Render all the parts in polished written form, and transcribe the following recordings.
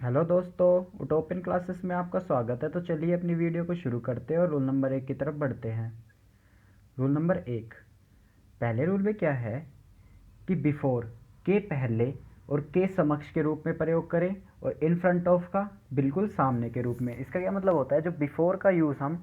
Hello दोस्तों, उटोपियन classes में आपका स्वागत है। तो चलिए अपनी वीडियो को शुरू करते हैं और रूल नंबर 1 की तरफ बढ़ते हैं। रूल नंबर 1, पहले रूल में क्या है कि बिफोर के पहले और के समक्ष के रूप में प्रयोग करें और इन फ्रंट ऑफ का बिल्कुल सामने के रूप में। इसका क्या मतलब होता है, जो बिफोर का यूज़ हम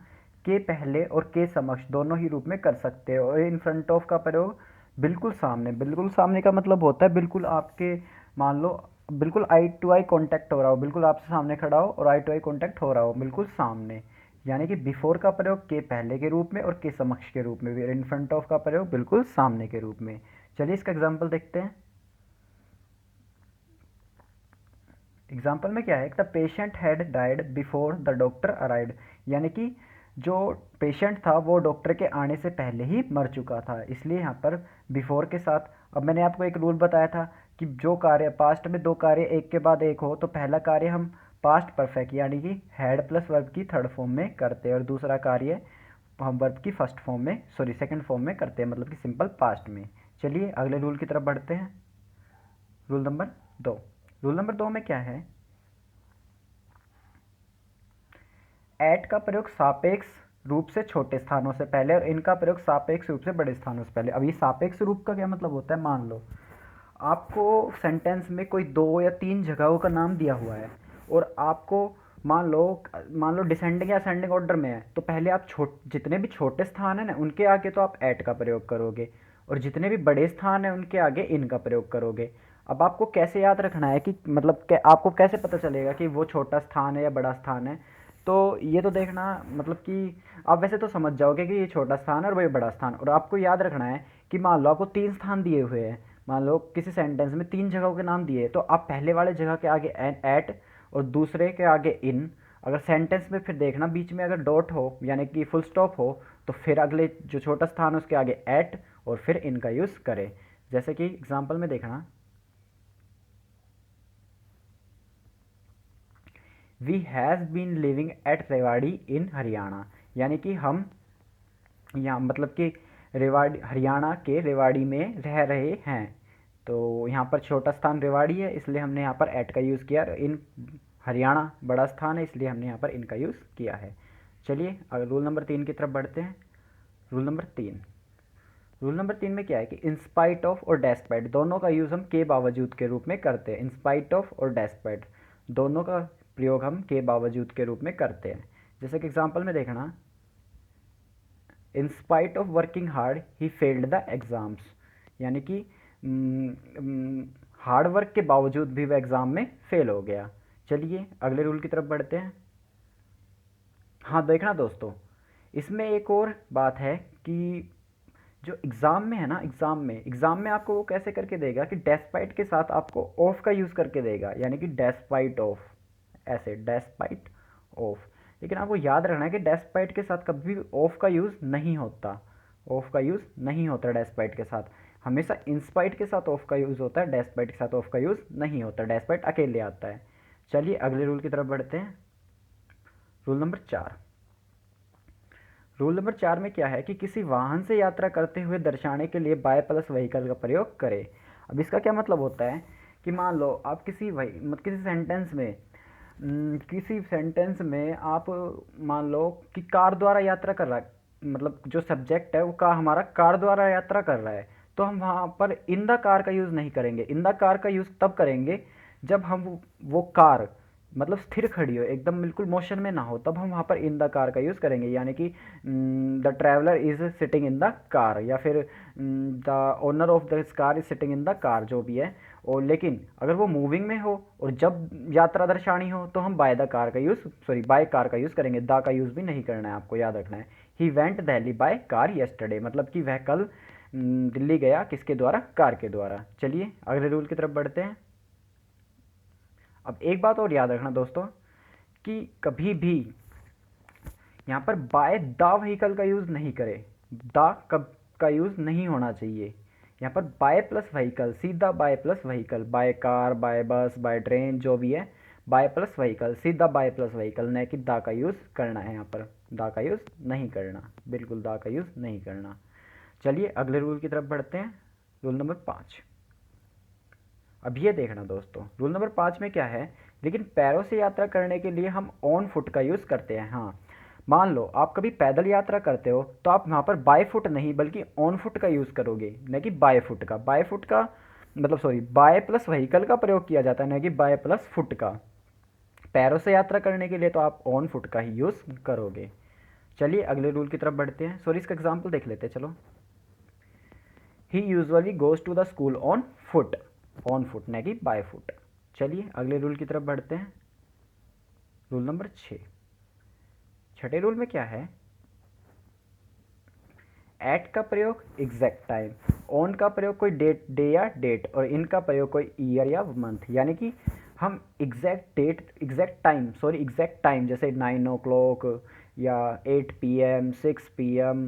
के पहले और के समक्ष दोनों ही रूप में कर सकते हैं, और इन फ्रंट ऑफ का प्रयोग बिल्कुल सामने। बिल्कुल सामने का मतलब होता है बिल्कुल आपके, मान लो बिल्कुल आई टू आई कांटेक्ट हो रहा हो, बिल्कुल आपसे सामने खड़ा हो और आई टू आई कांटेक्ट हो रहा हो बिल्कुल सामने। यानी कि बिफोर का प्रयोग के पहले के रूप में और के समक्ष के रूप में भी, इन फ्रंट ऑफ का प्रयोग बिल्कुल सामने के रूप में। चलिए इसका एग्जाम्पल देखते हैं। एग्जाम्पल में क्या है, the patient had died before the doctor arrived. यानी कि जो पेशेंट था वो डॉक्टर के आने से पहले ही मर चुका था, इसलिए यहाँ पर बिफोर के साथ। अब मैंने आपको एक रूल बताया था कि जो कार्य पास्ट में दो कार्य एक के बाद एक हो तो पहला कार्य हम पास्ट परफेक्ट यानी कि हैड प्लस वर्ब की थर्ड फॉर्म में करते हैं, और दूसरा कार्य हम वर्ब की फर्स्ट फॉर्म में, सॉरी सेकंड फॉर्म में करते हैं, मतलब कि सिंपल पास्ट में। चलिए अगले रूल की तरफ बढ़ते हैं। Rule number 2। रूल नंबर 2 में क्या है, एट का प्रयोग सापेक्ष रूप से छोटे स्थानों से पहले और इनका प्रयोग सापेक्ष रूप से बड़े स्थानों से पहले। अब ये सापेक्ष रूप का क्या मतलब होता है, मान लो आपको सेंटेंस में कोई दो या तीन जगहों का नाम दिया हुआ है और आपको मान लो डिसेंडिंग या असेंडिंग ऑर्डर में है, तो पहले आप जितने भी छोटे स्थान है ना उनके आगे तो आप एट का प्रयोग करोगे, और जितने भी बड़े स्थान है उनके आगे इन का प्रयोग करोगे। अब आपको कैसे याद रखना है कि मतलब आपको कैसे पता चलेगा कि वो छोटा स्थान है या बड़ा स्थान है। तो ये तो देखना, मतलब कि आप वैसे तो समझ जाओगे कि ये छोटा स्थान है और वही बड़ा स्थान, और आपको याद रखना है कि मान लो आपको तीन स्थान दिए हुए हैं, मान लो किसी सेंटेंस में तीन जगहों के नाम दिए, तो आप पहले वाले जगह के आगे एट और दूसरे के आगे इन। अगर सेंटेंस में फिर देखना बीच में अगर डॉट हो यानी कि फुल स्टॉप हो, तो फिर अगले जो छोटा स्थान है उसके आगे एट और फिर इन का यूज़ करें। जैसे कि एग्जाम्पल में देखना, we has been living at Rewari in Haryana. यानी कि हम यहाँ मतलब कि रेवाड़ी, हरियाणा के रेवाड़ी में रह रहे हैं। तो यहाँ पर छोटा स्थान रेवाड़ी है इसलिए हमने यहाँ पर एट का यूज़ किया, इन हरियाणा बड़ा स्थान है इसलिए हमने यहाँ पर इनका यूज़ किया है। चलिए अगर रूल नंबर 3 की तरफ बढ़ते हैं। रूल नंबर 3, रूल नंबर 3 में क्या है कि इंस्पाइट ऑफ और डेस्पाइट दोनों का यूज़ हम के बावजूद के रूप में करते हैं। इंस्पाइट ऑफ और डेस्पाइट दोनों का प्रयोग हम के बावजूद के रूप में करते हैं। जैसे कि एग्जाम्पल में देखना, in spite of working hard he failed the exams. यानी कि हार्ड वर्क के बावजूद भी वह एग्ज़ाम में फेल हो गया। चलिए अगले रूल की तरफ बढ़ते हैं। हाँ देखना दोस्तों, इसमें एक और बात है कि जो एग्ज़ाम में है ना, एग्ज़ाम में आपको वो कैसे करके देगा कि डेस्पाइट के साथ आपको ऑफ का यूज़ करके देगा, यानी कि डेस्पाइट ऑफ, ऐसे डेस्पाइट ऑफ। लेकिन आपको याद रखना है कि डेस्पाइट के साथ कभी भी ऑफ का यूज़ नहीं होता, ऑफ का यूज़ नहीं होता डेस्पाइट के साथ। हमेशा इंस्पाइट के साथ ऑफ का यूज़ होता है, डेस्पाइट के साथ ऑफ का यूज़ नहीं होता, डेस्पाइट अकेले आता है। चलिए अगले रूल की तरफ बढ़ते हैं। Rule number 4। रूल नंबर 4 में क्या है कि किसी वाहन से यात्रा करते हुए दर्शाने के लिए बाय प्लस व्हीकल का प्रयोग करें। अब इसका क्या मतलब होता है कि मान लो आप किसी सेंटेंस में आप मान लो कि कार द्वारा यात्रा कर रहा है, मतलब जो सब्जेक्ट है वो का हमारा कार द्वारा यात्रा कर रहा है, तो हम वहाँ पर इन द कार का यूज़ नहीं करेंगे। इन द कार का यूज़ तब करेंगे जब हम वो कार मतलब स्थिर खड़ी हो, एकदम बिल्कुल मोशन में ना हो, तब हम वहाँ पर इन द कार का यूज़ करेंगे। यानी कि the traveller is sitting in the car, या फिर the owner of this car is sitting in the car, जो भी है। और लेकिन अगर वो मूविंग में हो और जब यात्रा दर्शानी हो तो हम बाय कार का यूज़ करेंगे, द का यूज़ भी नहीं करना है, आपको याद रखना है। He went Delhi by car yesterday, मतलब कि वह कल दिल्ली गया किसके द्वारा, कार के द्वारा। चलिए अगले रूल की तरफ बढ़ते हैं। अब एक बात और याद रखना दोस्तों कि कभी भी यहाँ पर बाय द व्हीकल का यूज़ नहीं करें, द कब का यूज़ नहीं होना चाहिए। यहाँ पर बाय प्लस व्हीकल, सीधा by plus vehicle, by car, by bus, by train, जो भी है बाय प्लस व्हीकल, सीधा बाय प्लस व्हीकल, न कि द का यूज़ करना है। यहाँ पर द का यूज़ नहीं करना, बिल्कुल द का यूज़ नहीं करना। चलिए अगले रूल की तरफ बढ़ते हैं। Rule number 5। अब ये देखना दोस्तों, रूल नंबर 5 में क्या है लेकिन पैरों से यात्रा करने के लिए हम ऑन फुट का यूज़ करते हैं। हाँ, मान लो आप कभी पैदल यात्रा करते हो तो आप वहाँ पर बाय फुट नहीं बल्कि ऑन फुट का यूज़ करोगे, न कि बाय फुट का। बाय फुट का मतलब सॉरी, बाय प्लस व्हीकल का प्रयोग किया जाता है, न कि बाय प्लस फुट का। पैरों से यात्रा करने के लिए तो आप ऑन फुट का ही यूज़ करोगे। चलिए अगले रूल की तरफ बढ़ते हैं। सॉरी, इसका एग्जाम्पल देख लेते हैं। चलो, he usually goes to the school on foot, on foot न कि बाय फुट। चलिए अगले रूल की तरफ बढ़ते हैं। Rule number 6। छठे रूल में क्या है? एट का प्रयोग एग्जैक्ट टाइम, ऑन का प्रयोग कोई डेट, डे या डेट, और इन का प्रयोग कोई ईयर या मंथ। यानी कि हम एग्जैक्ट डेट, एग्जैक्ट टाइम जैसे 9 o'clock या 8 PM, 6 PM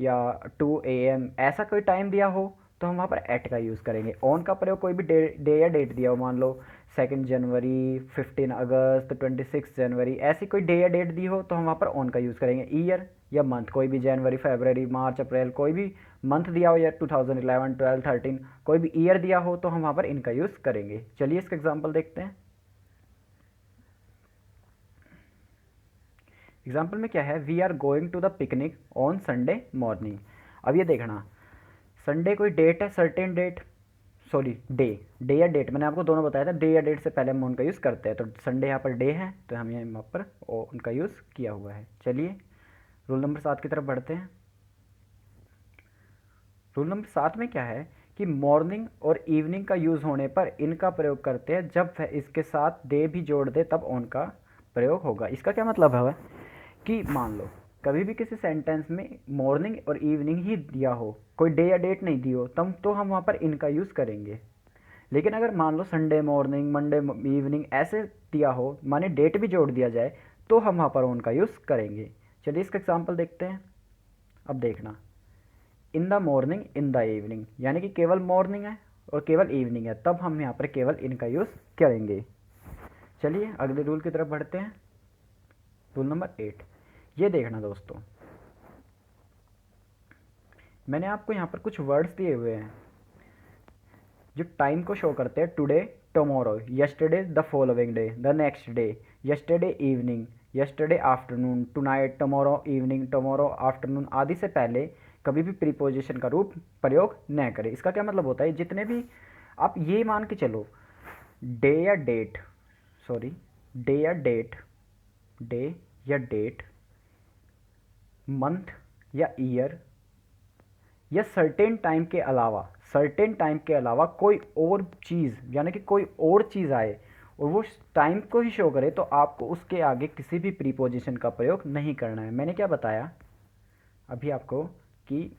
या 2 AM, ऐसा कोई टाइम दिया हो तो हम वहाँ पर एट का यूज़ करेंगे। ऑन का प्रयोग कोई भी डे या डेट दिया हो, मान लो 2 जनवरी, 15 अगस्त, 26 जनवरी, ऐसी कोई डे या डेट दी हो तो हम वहाँ पर ऑन का यूज़ करेंगे। ईयर या मंथ, कोई भी जनवरी, फरवरी, मार्च, अप्रैल, कोई भी मंथ दिया हो, या 2011, 12, 13 कोई भी ईयर दिया हो तो हम वहाँ पर इनका यूज़ करेंगे। चलिए इसका एग्जाम्पल देखते हैं। एग्जाम्पल में क्या है? We are going to the picnic on Sunday morning. अब ये देखना, संडे कोई डेट है, सर्टेन डेट, सॉरी डे या डेट, मैंने आपको दोनों बताया था। डे या डेट से पहले हम उनका यूज़ करते हैं, तो संडे यहाँ पर डे है तो हम यहाँ पर उनका यूज़ किया हुआ है। चलिए रूल नंबर 7 की तरफ बढ़ते हैं। रूल नंबर 7 में क्या है कि मॉर्निंग और इवनिंग का यूज़ होने पर इनका प्रयोग करते हैं, जब वह इसके साथ डे भी जोड़ दे तब ऑन का प्रयोग होगा। इसका क्या मतलब है कि मान लो कभी भी किसी सेंटेंस में मॉर्निंग और इवनिंग ही दिया हो, कोई डे या डेट नहीं दी हो, तब तो हम वहाँ पर इनका यूज़ करेंगे। लेकिन अगर मान लो संडे मॉर्निंग, मंडे इवनिंग ऐसे दिया हो, माने डेट भी जोड़ दिया जाए, तो हम वहाँ पर ऑन का यूज़ करेंगे। चलिए इसका एग्जाम्पल देखते हैं। अब देखना, इन the morning, in the evening, यानी कि केवल मॉर्निंग है और केवल इवनिंग है, तब हम यहाँ पर केवल इनका यूज़ करेंगे। चलिए अगले रूल की तरफ बढ़ते हैं। Rule number 8। ये देखना दोस्तों, मैंने आपको यहाँ पर कुछ वर्ड्स दिए हुए हैं जो टाइम को शो करते हैं। Today, tomorrow, yesterday, the following day, the next day, yesterday evening, yesterday afternoon, tonight, tomorrow evening, tomorrow afternoon आदि से पहले कभी भी प्रीपोजिशन का रूप प्रयोग न करें। इसका क्या मतलब होता है? जितने भी आप ये मान के चलो, डे या डेट, सॉरी डे या डेट, डे या डेट, मंथ या ईयर, या सर्टेन टाइम के अलावा, सर्टेन टाइम के अलावा कोई और चीज़, यानी कि कोई और चीज़ आए और वो टाइम को ही शो करे, तो आपको उसके आगे किसी भी प्रीपोजिशन का प्रयोग नहीं करना है। मैंने क्या बताया अभी आपको कि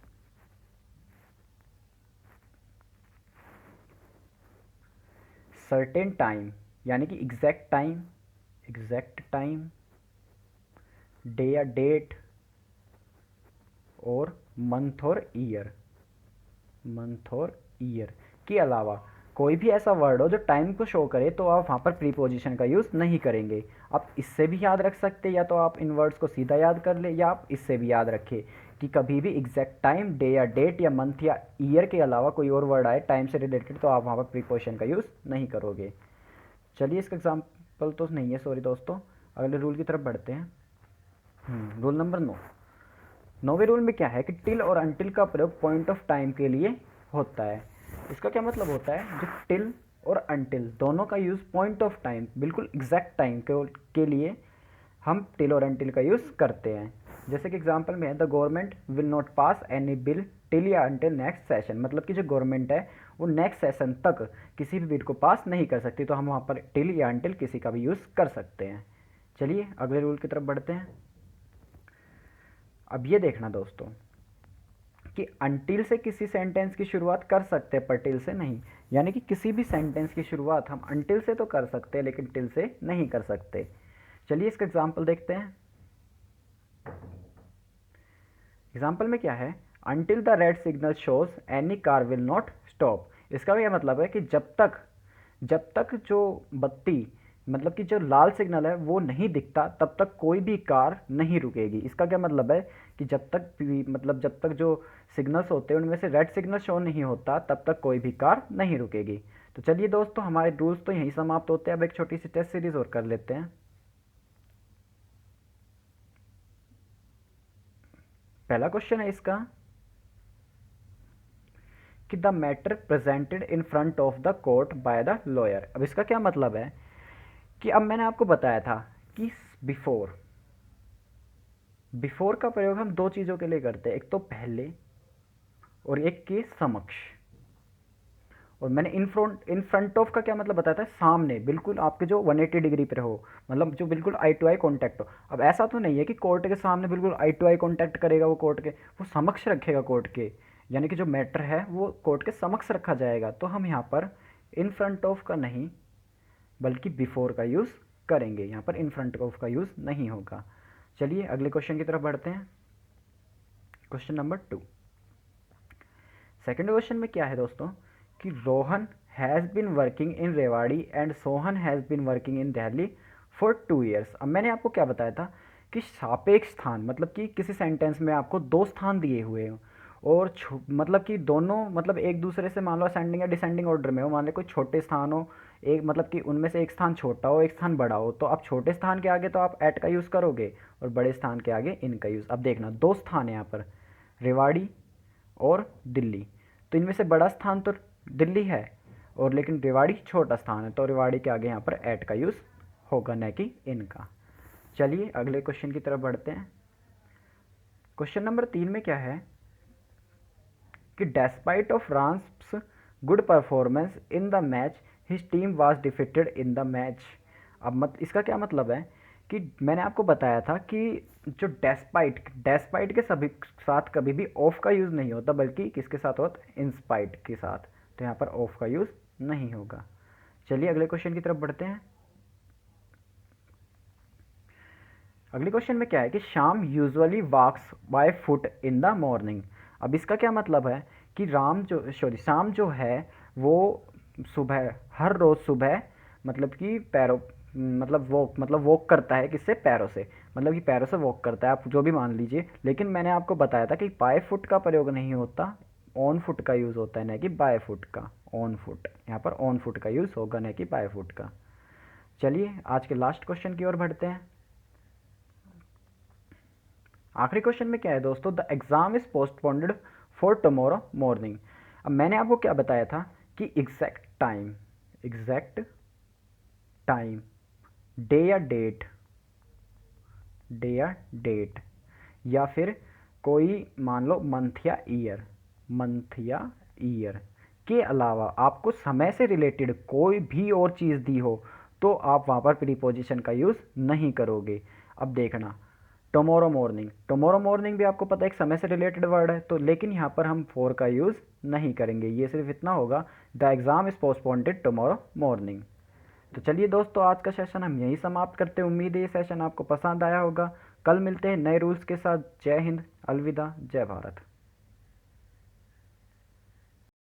सर्टेन टाइम यानी कि एग्जैक्ट टाइम, डे या डेट, और मंथ और ईयर, के अलावा कोई भी ऐसा वर्ड हो जो टाइम को शो करे, तो आप वहाँ पर प्रीपोजिशन का यूज़ नहीं करेंगे। आप इससे भी याद रख सकते हैं, या तो आप इन वर्ड्स को सीधा याद कर ले, या आप इससे भी याद रखें कि कभी भी एग्जैक्ट टाइम, डे या डेट या मंथ या ईयर के अलावा कोई और वर्ड आए टाइम से रिलेटेड, तो आप वहाँ पर प्रीपोजिशन का यूज़ नहीं करोगे। चलिए इसका एग्जाम्पल तो नहीं है, सॉरी दोस्तों, अगले रूल की तरफ बढ़ते हैं। Rule number 9। 9वें रूल में क्या है कि टिल और अनटिल का प्रयोग पॉइंट ऑफ टाइम के लिए होता है। इसका क्या मतलब होता है? जो टिल और अनटिल दोनों का यूज़ पॉइंट ऑफ टाइम, बिल्कुल एग्जैक्ट टाइम के लिए हम टिल और अनटिल का यूज़ करते हैं। जैसे कि एग्जांपल में है, the government will not pass any bill till या अनटिल नेक्स्ट सेशन, मतलब कि जो गवर्नमेंट है वो नेक्स्ट सेशन तक किसी भी बिल को पास नहीं कर सकती, तो हम वहाँ पर टिल या अनटिल किसी का भी यूज़ कर सकते हैं। चलिए अगले रूल की तरफ बढ़ते हैं। अब ये देखना दोस्तों कि अनटिल से किसी सेंटेंस की शुरुआत कर सकते हैं पर टिल से नहीं, यानी कि किसी भी सेंटेंस की शुरुआत हम अनटिल से तो कर सकते हैं लेकिन टिल से नहीं कर सकते। चलिए इसका एग्जांपल देखते हैं। एग्जांपल में क्या है? Until the red signal shows any car will not stop. इसका यह मतलब है कि जब तक जो बत्ती, मतलब कि जो लाल सिग्नल है वो नहीं दिखता, तब तक कोई भी कार नहीं रुकेगी। इसका क्या मतलब है कि जब तक जो सिग्नल्स होते हैं उनमें से रेड सिग्नल शो नहीं होता, तब तक कोई भी कार नहीं रुकेगी। तो चलिए दोस्तों, हमारे रूल्स तो यहीं समाप्त होते हैं। अब एक छोटी सी टेस्ट सीरीज और कर लेते हैं। पहला क्वेश्चन है इसका कि the matter presented in front of the court by the lawyer. अब इसका क्या मतलब है कि अब मैंने आपको बताया था कि बिफोर, बिफोर का प्रयोग हम दो चीज़ों के लिए करते हैं, एक तो पहले और एक के समक्ष। और मैंने इन फ्रंट ऑफ का क्या मतलब बताया था, सामने, बिल्कुल आपके जो 180 डिग्री पर हो, मतलब जो बिल्कुल आई टू आई कॉन्टैक्ट हो। अब ऐसा तो नहीं है कि कोर्ट के सामने बिल्कुल आई टू आई कॉन्टैक्ट करेगा वो कोर्ट के, वो समक्ष रखेगा कोर्ट के, यानी कि जो मैटर है वो कोर्ट के समक्ष रखा जाएगा। तो हम यहाँ पर इन फ्रंट ऑफ का नहीं बल्कि बिफोर का यूज़ करेंगे, यहाँ पर इन फ्रंट ऑफ का यूज़ नहीं होगा। चलिए अगले क्वेश्चन की तरफ बढ़ते हैं। Question number 2। सेकंड क्वेश्चन में क्या है दोस्तों कि Rohan has been working in Rewari and Sohan has been working in Delhi for 2 years. अब मैंने आपको क्या बताया था कि सापेक्ष स्थान, मतलब कि किसी सेंटेंस में आपको दो स्थान दिए हुए हों और मतलब कि दोनों मतलब एक दूसरे से मान लो असेंडिंग या डिसेंडिंग ऑर्डर में हो। मान लो कोई छोटे स्थान हो, एक मतलब कि उनमें से एक स्थान छोटा हो एक स्थान बड़ा हो, तो आप छोटे स्थान के आगे तो आप एट का यूज़ करोगे और बड़े स्थान के आगे इन का यूज़। अब देखना दो स्थान है यहाँ पर, रेवाड़ी और दिल्ली, तो इनमें से बड़ा स्थान तो दिल्ली है और लेकिन रेवाड़ी छोटा स्थान है, तो रेवाड़ी के आगे यहाँ पर एट का यूज़ होगा न कि इन का। चलिए अगले क्वेश्चन की तरफ बढ़ते हैं। क्वेश्चन नंबर 3 में क्या है कि despite of Ram's good performance in the match his team was defeated in the match. अब इसका क्या मतलब है कि मैंने आपको बताया था कि जो डेस्पाइट, डेस्पाइट के सभी साथ कभी भी ऑफ का यूज़ नहीं होता, बल्कि किसके साथ होता है, इंस्पाइट के साथ। तो यहाँ पर ऑफ का यूज़ नहीं होगा। चलिए अगले क्वेश्चन की तरफ बढ़ते हैं। अगले क्वेश्चन में क्या है कि Sham usually walks by foot in the morning. अब इसका क्या मतलब है कि शाम जो है वो सुबह, हर रोज़ सुबह मतलब कि पैरों, मतलब वॉक करता है, किससे, पैरों से, मतलब कि पैरों से वॉक करता है, आप जो भी मान लीजिए। लेकिन मैंने आपको बताया था कि बाय फुट का प्रयोग नहीं होता, ऑन फुट का यूज़ होता है, न कि बाय फुट का। ऑन फुट, यहाँ पर ऑन फुट का यूज़ होगा, न कि बाय फुट का। चलिए आज के लास्ट क्वेश्चन की ओर बढ़ते हैं। आखिरी क्वेश्चन में क्या है दोस्तों, the exam is postponed for tomorrow morning. अब मैंने आपको क्या बताया था कि exact time, exact time, day या डेट, डे या डेट, या फिर कोई मान लो मंथ या ईयर, मंथ या ईयर के अलावा आपको समय से रिलेटेड कोई भी और चीज़ दी हो तो आप वहाँ पर प्रीपोजिशन का यूज़ नहीं करोगे। अब देखना टुमारो मॉर्निंग, टुमारो मॉर्निंग भी आपको पता है एक समय से रिलेटेड वर्ड है, तो लेकिन यहाँ पर हम फॉर का यूज़ नहीं करेंगे, ये सिर्फ इतना होगा, the exam is postponed tomorrow morning. तो चलिए दोस्तों, आज का सेशन हम यहीं समाप्त करते हैं। उम्मीद है ये सेशन आपको पसंद आया होगा। कल मिलते हैं नए रूल्स के साथ। जय हिंद, अलविदा, जय भारत।